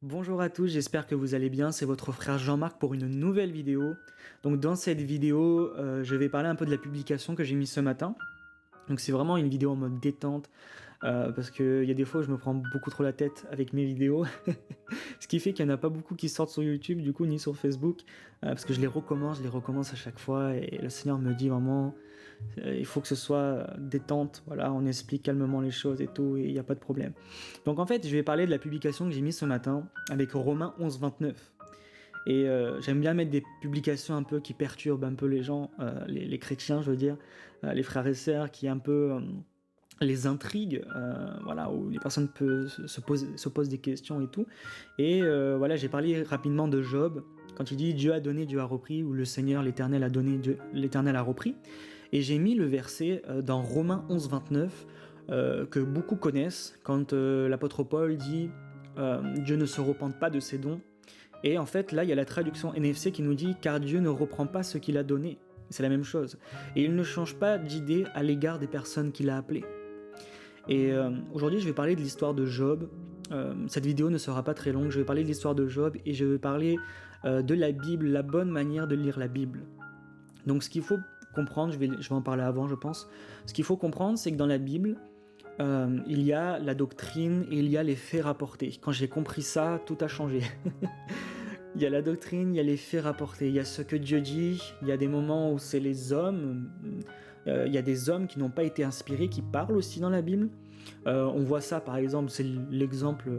Bonjour à tous, j'espère que vous allez bien, c'est votre frère Jean-Marc pour une nouvelle vidéo. Donc dans cette vidéo, je vais parler un peu de la publication que j'ai mise ce matin. Donc c'est vraiment une vidéo en mode détente, parce qu'il y a des fois où je me prends beaucoup trop la tête avec mes vidéos. Ce qui fait qu'il n'y en a pas beaucoup qui sortent sur YouTube, du coup, ni sur Facebook, parce que je les recommence à chaque fois, et le Seigneur me dit vraiment, il faut que ce soit détente, voilà, on explique calmement les choses et tout, et il n'y a pas de problème. Donc en fait, je vais parler de la publication que j'ai mise ce matin, avec Romains 11, 29. Et j'aime bien mettre des publications un peu qui perturbent un peu les gens, les chrétiens, je veux dire, les frères et sœurs, qui un peu les intrigues, voilà, où les personnes se posent des questions et tout. Et voilà, j'ai parlé rapidement de Job, quand il dit Dieu a donné, Dieu a repris, ou le Seigneur, l'Éternel a donné, l'Éternel a repris. Et j'ai mis le verset dans Romains 11, 29, que beaucoup connaissent, quand l'apôtre Paul dit Dieu ne se repente pas de ses dons. Et en fait, là, il y a la traduction NFC qui nous dit « Car Dieu ne reprend pas ce qu'il a donné ». C'est la même chose. Et il ne change pas d'idée à l'égard des personnes qu'il a appelées. Et aujourd'hui, je vais parler de l'histoire de Job. Cette vidéo ne sera pas très longue. Je vais parler de l'histoire de Job et je vais parler de la Bible, la bonne manière de lire la Bible. Donc ce qu'il faut comprendre, je vais en parler avant, je pense. Ce qu'il faut comprendre, c'est que dans la Bible, il y a la doctrine et il y a les faits rapportés. Quand j'ai compris ça, tout a changé. Il y a la doctrine, il y a les faits rapportés, il y a ce que Dieu dit, il y a des moments où c'est les hommes, il y a des hommes qui n'ont pas été inspirés, qui parlent aussi dans la Bible. On voit ça par exemple, c'est l'exemple,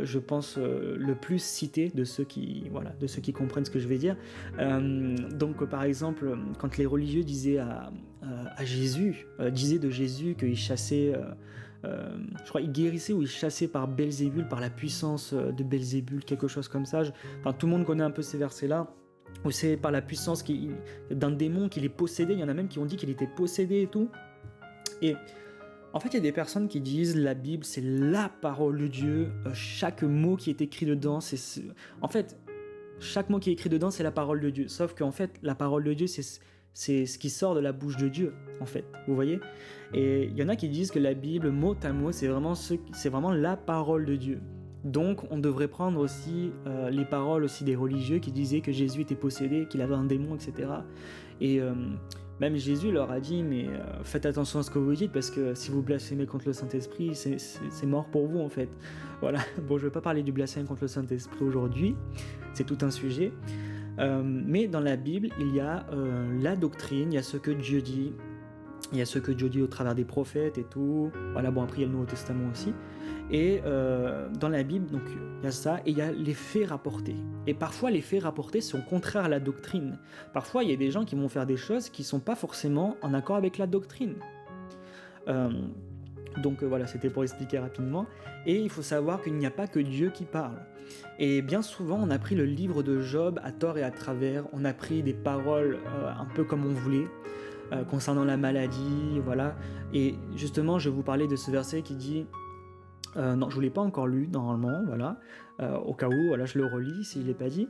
je pense, le plus cité de ceux qui comprennent ce que je vais dire. Donc par exemple, quand les religieux disaient disaient de Jésus qu'il chassait, je crois, il guérissait ou il chassait par Belzébul, par la puissance de Belzébul, quelque chose comme ça. Enfin, tout le monde connaît un peu ces versets-là. Où c'est par la puissance d'un démon qu'il est possédé. Il y en a même qui ont dit qu'il était possédé et tout. Et en fait, il y a des personnes qui disent la Bible, c'est la parole de Dieu. Chaque mot qui est écrit dedans, en fait, chaque mot qui est écrit dedans, c'est la parole de Dieu. Sauf qu'en fait, la parole de Dieu, c'est ce qui sort de la bouche de Dieu, en fait. Vous voyez? Et il y en a qui disent que la Bible, mot à mot, c'est vraiment la parole de Dieu. Donc, on devrait prendre aussi les paroles aussi des religieux qui disaient que Jésus était possédé, qu'il avait un démon, etc. Et même Jésus leur a dit, mais faites attention à ce que vous dites, parce que si vous blasphémez contre le Saint-Esprit, c'est mort pour vous, en fait. Voilà. Bon, je ne vais pas parler du blasphème contre le Saint-Esprit aujourd'hui, c'est tout un sujet. Mais dans la Bible, il y a la doctrine, il y a ce que Dieu dit, il y a ce que Dieu dit au travers des prophètes et tout. Voilà, bon, après, il y a le Nouveau Testament aussi. Et dans la Bible, donc, il y a ça, et il y a les faits rapportés. Et parfois, les faits rapportés sont contraires à la doctrine. Parfois, il y a des gens qui vont faire des choses qui ne sont pas forcément en accord avec la doctrine. Donc voilà, c'était pour expliquer rapidement. Et il faut savoir qu'il n'y a pas que Dieu qui parle. Et bien souvent, on a pris le livre de Job à tort et à travers. On a pris des paroles un peu comme on voulait. Concernant la maladie, voilà. Et justement, je vais vous parler de ce verset qui dit... non, je ne l'ai pas encore lu, normalement, voilà. Au cas où, voilà, je le relis, s'il ne l'est pas dit.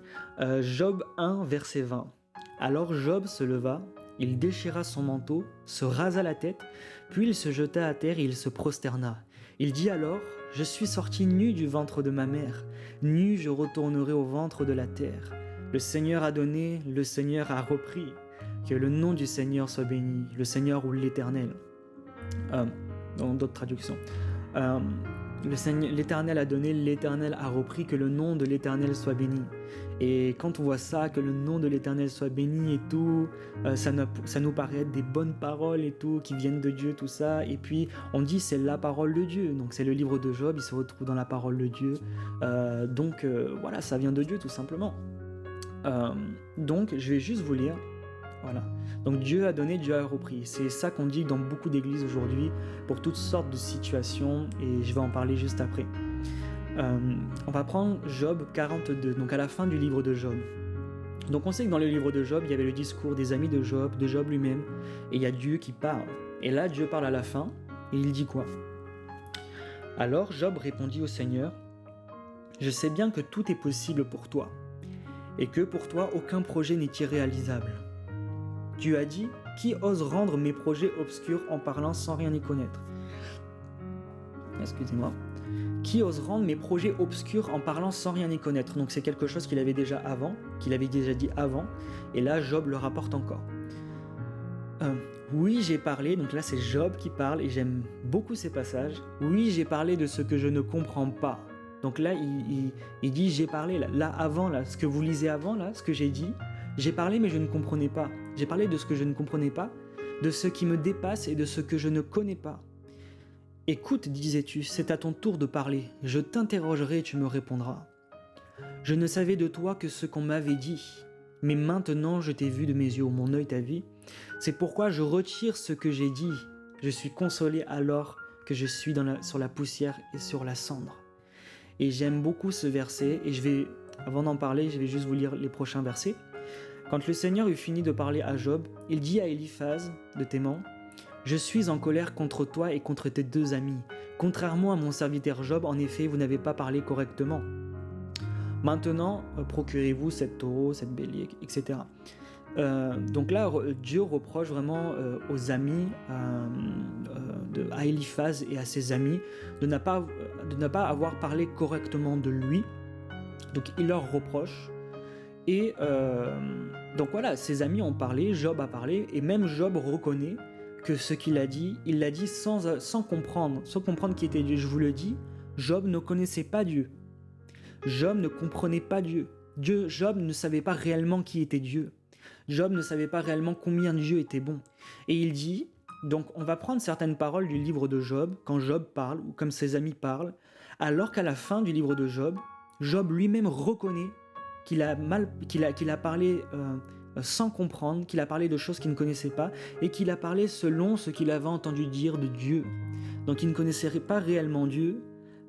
Job 1, verset 20. Alors Job se leva, il déchira son manteau, se rasa la tête, puis il se jeta à terre et il se prosterna. Il dit alors, « Je suis sorti nu du ventre de ma mère, nu je retournerai au ventre de la terre. Le Seigneur a donné, le Seigneur a repris. Que le nom du Seigneur soit béni, le Seigneur ou l'Éternel. » Dans d'autres traductions. L'Éternel a donné, l'Éternel a repris, que le nom de l'Éternel soit béni. Et quand on voit ça, que le nom de l'Éternel soit béni et tout, ça nous paraît être des bonnes paroles et tout, qui viennent de Dieu, tout ça. Et puis on dit c'est la parole de Dieu, donc c'est le livre de Job, il se retrouve dans la parole de Dieu. Donc voilà, ça vient de Dieu tout simplement. Donc je vais juste vous lire. Voilà. Donc Dieu a donné, Dieu a repris. C'est ça qu'on dit dans beaucoup d'églises aujourd'hui pour toutes sortes de situations et je vais en parler juste après. On va prendre Job 42, donc à la fin du livre de Job. Donc on sait que dans le livre de Job, il y avait le discours des amis de Job lui-même, et il y a Dieu qui parle. Et là, Dieu parle à la fin, et il dit quoi? Alors Job répondit au Seigneur, « Je sais bien que tout est possible pour toi, et que pour toi aucun projet n'est irréalisable. Dieu a dit, qui ose rendre mes projets obscurs en parlant sans rien y connaître? Excusez-moi. Qui ose rendre mes projets obscurs en parlant sans rien y connaître. Donc c'est quelque chose qu'il avait déjà dit avant, et là Job le rapporte encore. Oui, j'ai parlé, donc là c'est Job qui parle, et j'aime beaucoup ces passages. Oui, j'ai parlé de ce que je ne comprends pas. Donc là, il dit j'ai parlé, là avant, là, ce que vous lisez avant, là, ce que j'ai parlé mais je ne comprenais pas. J'ai parlé de ce que je ne comprenais pas, de ce qui me dépasse et de ce que je ne connais pas. Écoute, disais-tu, c'est à ton tour de parler, je t'interrogerai et tu me répondras. Je ne savais de toi que ce qu'on m'avait dit, mais maintenant je t'ai vu de mes yeux, mon œil t'a vu. C'est pourquoi je retire ce que j'ai dit. Je suis consolé alors que je suis sur la poussière et sur la cendre. Et j'aime beaucoup ce verset, et avant d'en parler, je vais juste vous lire les prochains versets. Quand le Seigneur eut fini de parler à Job, il dit à Éliphaz de Théman, « Je suis en colère contre toi et contre tes 2 amis. Contrairement à mon serviteur Job, en effet, vous n'avez pas parlé correctement. Maintenant, procurez-vous cette taureau, cette bélier, etc. » Donc là, Dieu reproche vraiment aux amis, à Éliphaz et à ses amis, de ne pas avoir parlé correctement de lui. Donc il leur reproche. Et donc voilà, ses amis ont parlé, Job a parlé, et même Job reconnaît que ce qu'il a dit, il l'a dit sans comprendre qui était Dieu. Je vous le dis, Job ne connaissait pas Dieu. Job ne comprenait pas Dieu. Job ne savait pas réellement qui était Dieu. Job ne savait pas réellement combien Dieu était bon. Et il dit, donc on va prendre certaines paroles du livre de Job, quand Job parle, ou comme ses amis parlent, alors qu'à la fin du livre de Job, Job lui-même reconnaît qu'il a parlé sans comprendre, qu'il a parlé de choses qu'il ne connaissait pas, et qu'il a parlé selon ce qu'il avait entendu dire de Dieu. Donc il ne connaissait pas réellement Dieu,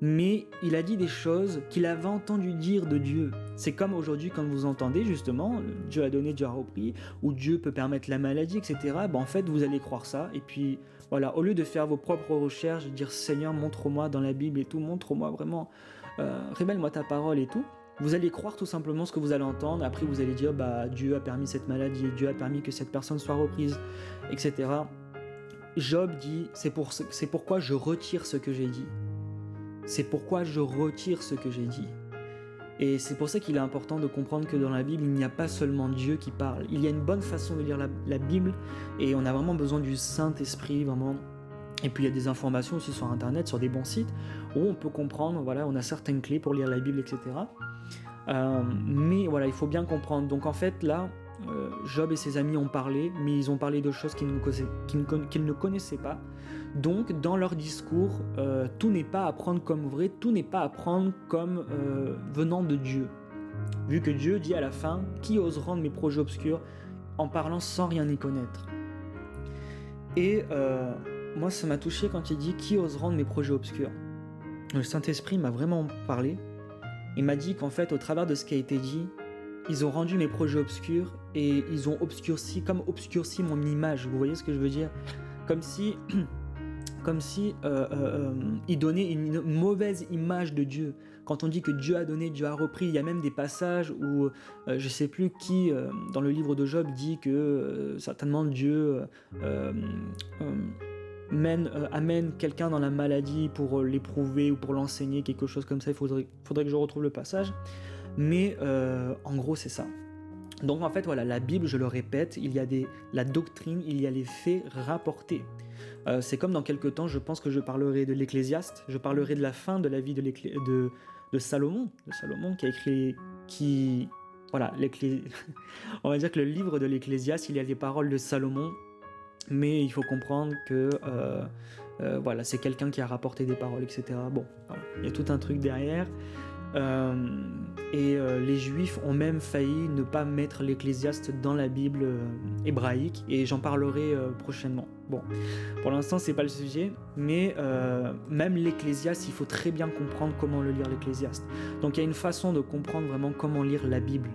mais il a dit des choses qu'il avait entendu dire de Dieu. C'est comme aujourd'hui quand vous entendez justement Dieu a donné, Dieu a repris, ou Dieu peut permettre la maladie, etc. En fait, vous allez croire ça, et puis voilà, au lieu de faire vos propres recherches, dire Seigneur, montre-moi dans la Bible et tout, montre-moi vraiment, révèle-moi ta parole et tout, vous allez croire tout simplement ce que vous allez entendre. Après vous allez dire Dieu a permis cette maladie, Dieu a permis que cette personne soit reprise, etc. Job dit c'est pourquoi je retire ce que j'ai dit. C'est pourquoi je retire ce que j'ai dit. Et c'est pour ça qu'il est important de comprendre que dans la Bible, il n'y a pas seulement Dieu qui parle. Il y a une bonne façon de lire la Bible, et on a vraiment besoin du Saint-Esprit, vraiment. Et puis il y a des informations aussi sur Internet, sur des bons sites, où on peut comprendre, voilà, on a certaines clés pour lire la Bible, etc. Mais voilà, il faut bien comprendre. Donc en fait, là, Job et ses amis ont parlé, mais ils ont parlé de choses qu'ils ne connaissaient pas. Donc dans leur discours, tout n'est pas à prendre comme vrai, tout n'est pas à prendre comme venant de Dieu. Vu que Dieu dit à la fin, « Qui ose rendre mes projets obscurs en parlant sans rien y connaître ?» Et moi, ça m'a touché quand il dit « Qui ose rendre mes projets obscurs ?» Le Saint-Esprit m'a vraiment parlé. Il m'a dit qu'en fait, au travers de ce qui a été dit, ils ont rendu mes projets obscurs et ils ont obscurci mon image. Vous voyez ce que je veux dire ? Comme si ils donnaient une mauvaise image de Dieu. Quand on dit que Dieu a donné, Dieu a repris, il y a même des passages où je sais plus qui dans le livre de Job dit que certainement Dieu amène quelqu'un dans la maladie pour l'éprouver ou pour l'enseigner, quelque chose comme ça. Il faudrait que je retrouve le passage. Mais en gros, c'est ça. Donc en fait, voilà, la Bible, je le répète, il y a la doctrine, il y a les faits rapportés. C'est comme dans quelques temps, je pense que je parlerai de l'Ecclésiaste, je parlerai de la fin de la vie de Salomon, qui a écrit, voilà, on va dire que le livre de l'Ecclésiaste, il y a les paroles de Salomon, mais il faut comprendre que voilà, c'est quelqu'un qui a rapporté des paroles, etc. Bon, voilà, il y a tout un truc derrière. Les Juifs ont même failli ne pas mettre l'Ecclésiaste dans la Bible hébraïque, et j'en parlerai prochainement. Bon, pour l'instant c'est pas le sujet, mais même l'Ecclésiaste, il faut très bien comprendre comment le lire l'Ecclésiaste. Donc il y a une façon de comprendre vraiment comment lire la Bible.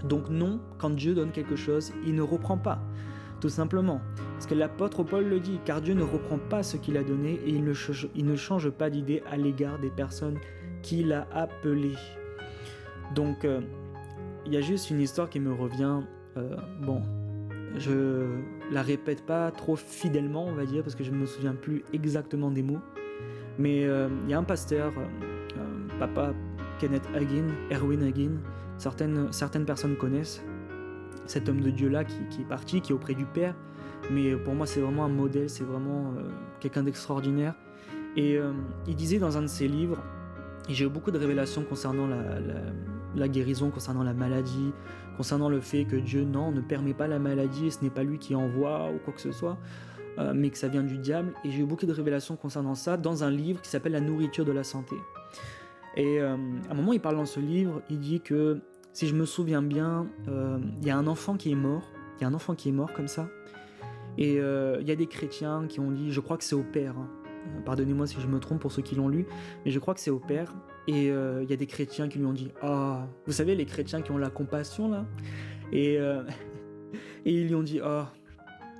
Donc non, quand Dieu donne quelque chose, il ne reprend pas, tout simplement. Parce que l'apôtre Paul le dit, car Dieu ne reprend pas ce qu'il a donné et il ne change pas d'idée à l'égard des personnes qu'il a appelées. Donc, il y a juste une histoire qui me revient. Je la répète pas trop fidèlement, on va dire, parce que je ne me souviens plus exactement des mots. Mais il y a un pasteur, papa Kenneth Hagin, Erwin Hagin, certaines personnes connaissent cet homme de Dieu-là qui est parti, qui est auprès du Père. Mais pour moi, c'est vraiment un modèle, c'est vraiment quelqu'un d'extraordinaire. Et il disait dans un de ses livres, et j'ai eu beaucoup de révélations concernant la guérison, concernant la maladie, concernant le fait que Dieu, non, ne permet pas la maladie, ce n'est pas lui qui envoie ou quoi que ce soit, mais que ça vient du diable. Et j'ai eu beaucoup de révélations concernant ça dans un livre qui s'appelle La nourriture de la santé. Et à un moment, il parle dans ce livre, il dit que, si je me souviens bien, il y a un enfant qui est mort, comme ça, et il y a des chrétiens qui ont dit, je crois que c'est au Père, hein. Pardonnez-moi si je me trompe pour ceux qui l'ont lu, mais je crois que c'est au Père. Et il y a des chrétiens qui lui ont dit « Ah, vous savez, les chrétiens qui ont la compassion, là ?» et ils lui ont dit « Ah,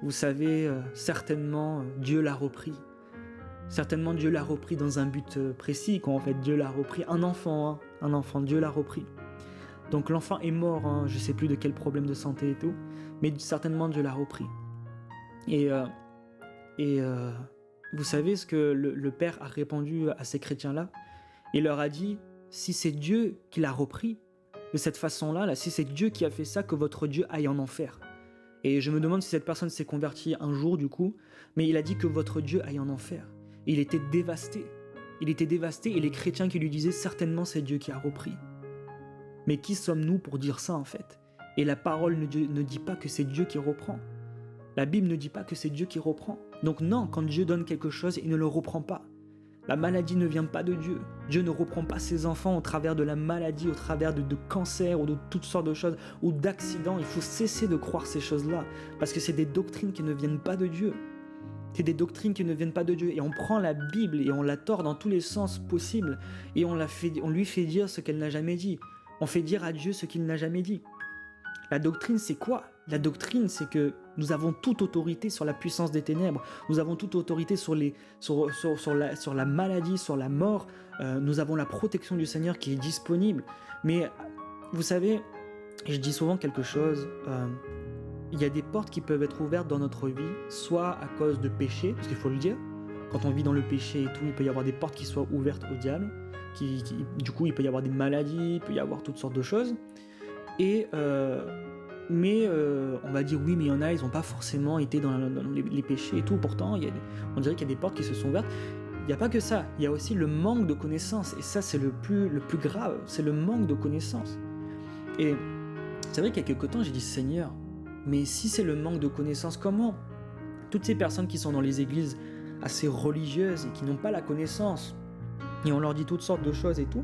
vous savez, certainement, Dieu l'a repris. Certainement, Dieu l'a repris dans un but précis, quoi, en fait. Dieu l'a repris. Un enfant, Dieu l'a repris. Donc l'enfant est mort, hein, je sais plus de quel problème de santé et tout, mais certainement, Dieu l'a repris. » Et vous savez ce que le Père a répondu à ces chrétiens-là? Il leur a dit, si c'est Dieu qui l'a repris, de cette façon-là, si c'est Dieu qui a fait ça, que votre Dieu aille en enfer. Et je me demande si cette personne s'est convertie un jour du coup, mais il a dit que votre Dieu aille en enfer. Et il était dévasté. Il était dévasté et les chrétiens qui lui disaient, certainement c'est Dieu qui a repris. Mais qui sommes-nous pour dire ça en fait? Et la parole ne dit pas que c'est Dieu qui reprend. La Bible ne dit pas que c'est Dieu qui reprend. Donc non, quand Dieu donne quelque chose, il ne le reprend pas. La maladie ne vient pas de Dieu. Dieu ne reprend pas ses enfants au travers de la maladie, au travers de cancer ou de toutes sortes de choses, ou d'accidents. Il faut cesser de croire ces choses-là, parce que c'est des doctrines qui ne viennent pas de Dieu. C'est des doctrines qui ne viennent pas de Dieu. Et on prend la Bible et on la tord dans tous les sens possibles, et on lui fait dire ce qu'elle n'a jamais dit. On fait dire à Dieu ce qu'il n'a jamais dit. La doctrine, c'est quoi? La doctrine, c'est que nous avons toute autorité sur la puissance des ténèbres. Nous avons toute autorité sur la maladie, sur la mort. Nous avons la protection du Seigneur qui est disponible. Mais vous savez, je dis souvent quelque chose. Il y a des portes qui peuvent être ouvertes dans notre vie, soit à cause de péché, parce qu'il faut le dire. Quand on vit dans le péché et tout, il peut y avoir des portes qui soient ouvertes au diable. Du coup, il peut y avoir des maladies, il peut y avoir toutes sortes de choses. Mais on va dire oui, mais il y en a, ils n'ont pas forcément été dans les péchés et tout. Pourtant, on dirait qu'il y a des portes qui se sont ouvertes. Il n'y a pas que ça, il y a aussi le manque de connaissances. Et ça, c'est le plus grave, c'est le manque de connaissances. Et c'est vrai qu'il y a quelque temps, j'ai dit Seigneur, mais si c'est le manque de connaissances, comment toutes ces personnes qui sont dans les églises assez religieuses et qui n'ont pas la connaissance, et on leur dit toutes sortes de choses et tout,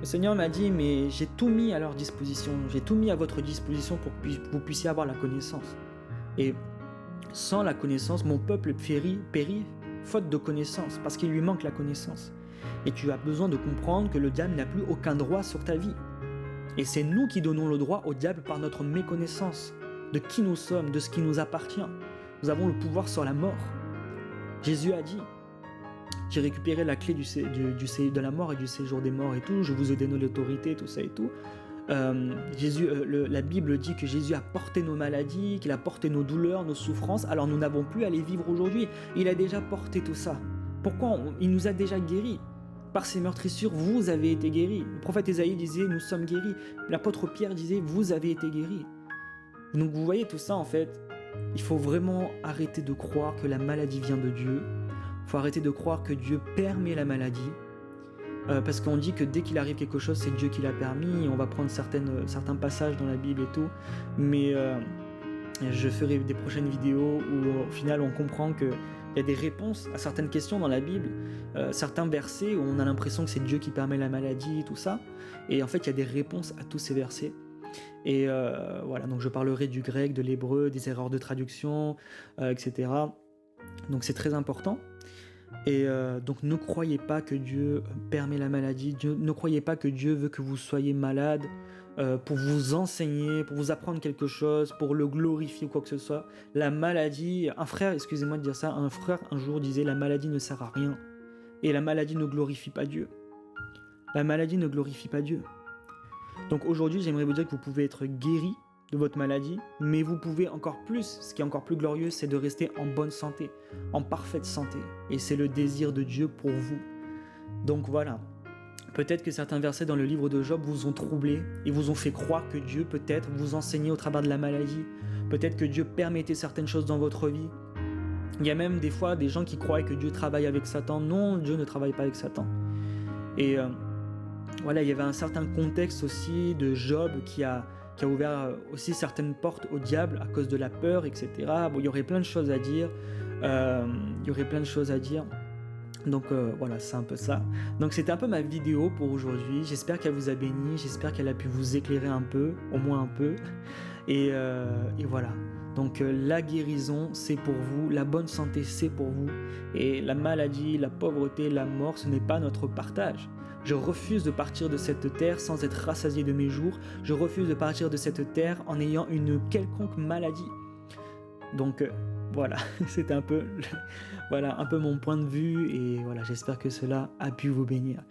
le Seigneur m'a dit, mais j'ai tout mis à leur disposition, j'ai tout mis à votre disposition pour que vous puissiez avoir la connaissance. Et sans la connaissance, mon peuple périt faute de connaissance, parce qu'il lui manque la connaissance. Et tu as besoin de comprendre que le diable n'a plus aucun droit sur ta vie. Et c'est nous qui donnons le droit au diable par notre méconnaissance de qui nous sommes, de ce qui nous appartient. Nous avons le pouvoir sur la mort. Jésus a dit, j'ai récupéré la clé de la mort et du séjour des morts et tout, je vous ai donné l'autorité, tout ça et tout. La Bible dit que Jésus a porté nos maladies, qu'il a porté nos douleurs, nos souffrances, alors nous n'avons plus à les vivre aujourd'hui. Il a déjà porté tout ça. Pourquoi? Il nous a déjà guéris. Par ses meurtrissures, vous avez été guéris. Le prophète Ésaïe disait, nous sommes guéris. L'apôtre Pierre disait, vous avez été guéris. Donc vous voyez tout ça en fait, il faut vraiment arrêter de croire que la maladie vient de Dieu. Il faut arrêter de croire que Dieu permet la maladie, parce qu'on dit que dès qu'il arrive quelque chose, c'est Dieu qui l'a permis. On va prendre certains passages dans la Bible et tout, mais je ferai des prochaines vidéos où au final on comprend qu'il y a des réponses à certaines questions dans la Bible, certains versets où on a l'impression que c'est Dieu qui permet la maladie, tout ça, et en fait il y a des réponses à tous ces versets. Et voilà, donc je parlerai du grec, de l'hébreu, des erreurs de traduction, etc. Donc c'est très important. Et donc ne croyez pas que Dieu permet la maladie, ne croyez pas que Dieu veut que vous soyez malade pour vous enseigner, pour vous apprendre quelque chose, pour le glorifier ou quoi que ce soit. La maladie, un frère, excusez-moi de dire ça, un frère un jour disait la maladie ne sert à rien et la maladie ne glorifie pas Dieu. La maladie ne glorifie pas Dieu. Donc aujourd'hui, j'aimerais vous dire que vous pouvez être guéri de votre maladie, mais vous pouvez encore plus, ce qui est encore plus glorieux, c'est de rester en bonne santé, en parfaite santé. Et c'est le désir de Dieu pour vous. Donc voilà, peut-être que certains versets dans le livre de Job vous ont troublé et vous ont fait croire que Dieu peut-être vous enseignait au travers de la maladie, peut-être que Dieu permettait certaines choses dans votre vie. Il y a même des fois des gens qui croient que Dieu travaille avec Satan. Non, Dieu ne travaille pas avec Satan. Et voilà, il y avait un certain contexte aussi de Job qui a ouvert aussi certaines portes au diable à cause de la peur, etc. Bon, il y aurait plein de choses à dire. Donc voilà, c'est un peu ça. Donc c'était un peu ma vidéo pour aujourd'hui. J'espère qu'elle vous a béni, j'espère qu'elle a pu vous éclairer un peu, au moins un peu. Et voilà. Donc la guérison, c'est pour vous, la bonne santé, c'est pour vous. Et la maladie, la pauvreté, la mort, ce n'est pas notre partage. Je refuse de partir de cette terre sans être rassasié de mes jours. Je refuse de partir de cette terre en ayant une quelconque maladie. Donc voilà, c'est un peu, voilà, un peu mon point de vue et voilà, j'espère que cela a pu vous bénir.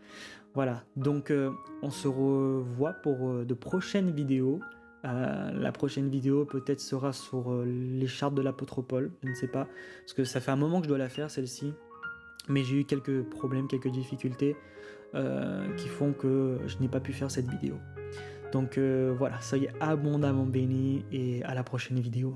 Voilà, donc on se revoit pour de prochaines vidéos. La prochaine vidéo peut-être sera sur l'écharpe de l'apôtre Paul, je ne sais pas, parce que ça fait un moment que je dois la faire celle-ci, mais j'ai eu quelques problèmes, quelques difficultés qui font que je n'ai pas pu faire cette vidéo. Donc voilà, soyez abondamment bénis et à la prochaine vidéo.